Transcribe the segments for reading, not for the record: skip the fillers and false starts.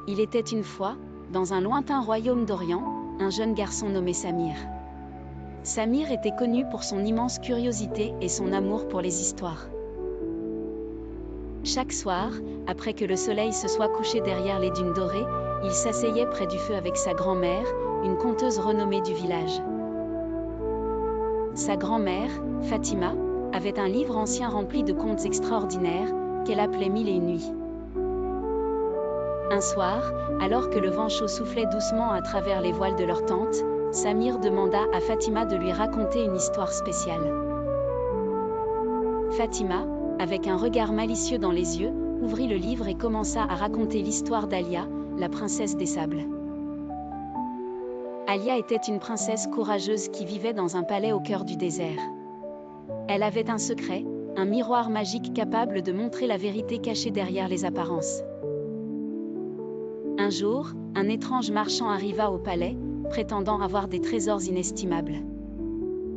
Il était une fois, dans un lointain royaume d'Orient, un jeune garçon nommé Samir. Samir était connu pour son immense curiosité et son amour pour les histoires. Chaque soir, après que le soleil se soit couché derrière les dunes dorées, il s'asseyait près du feu avec sa grand-mère, une conteuse renommée du village. Sa grand-mère, Fatima, avait un livre ancien rempli de contes extraordinaires, qu'elle appelait Mille et une nuits. Un soir, alors que le vent chaud soufflait doucement à travers les voiles de leur tente, Samir demanda à Fatima de lui raconter une histoire spéciale. Fatima, avec un regard malicieux dans les yeux, ouvrit le livre et commença à raconter l'histoire d'Alia, la princesse des sables. Alia était une princesse courageuse qui vivait dans un palais au cœur du désert. Elle avait un secret, un miroir magique capable de montrer la vérité cachée derrière les apparences. Un jour, un étrange marchand arriva au palais, prétendant avoir des trésors inestimables.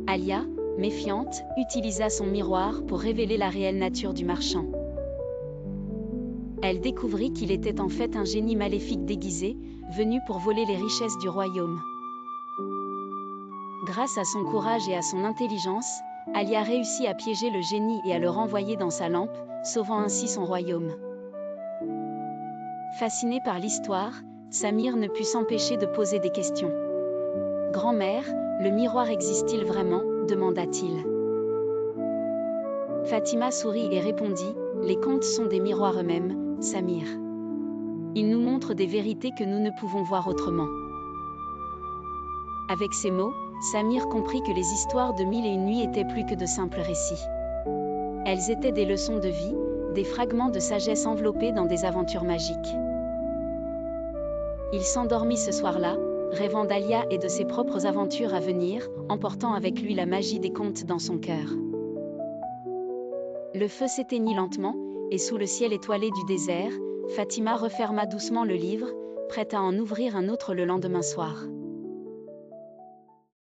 Alia, méfiante, utilisa son miroir pour révéler la réelle nature du marchand. Elle découvrit qu'il était en fait un génie maléfique déguisé, venu pour voler les richesses du royaume. Grâce à son courage et à son intelligence, Alia réussit à piéger le génie et à le renvoyer dans sa lampe, sauvant ainsi son royaume. Fasciné par l'histoire, Samir ne put s'empêcher de poser des questions. « Grand-mère, le miroir existe-t-il vraiment ?» demanda-t-il. Fatima sourit et répondit « Les contes sont des miroirs eux-mêmes, Samir. Ils nous montrent des vérités que nous ne pouvons voir autrement. » Avec ces mots, Samir comprit que les histoires de Mille et une nuits étaient plus que de simples récits. Elles étaient des leçons de vie, des fragments de sagesse enveloppés dans des aventures magiques. Il s'endormit ce soir-là, rêvant d'Alia et de ses propres aventures à venir, emportant avec lui la magie des contes dans son cœur. Le feu s'éteignit lentement, et sous le ciel étoilé du désert, Fatima referma doucement le livre, prête à en ouvrir un autre le lendemain soir.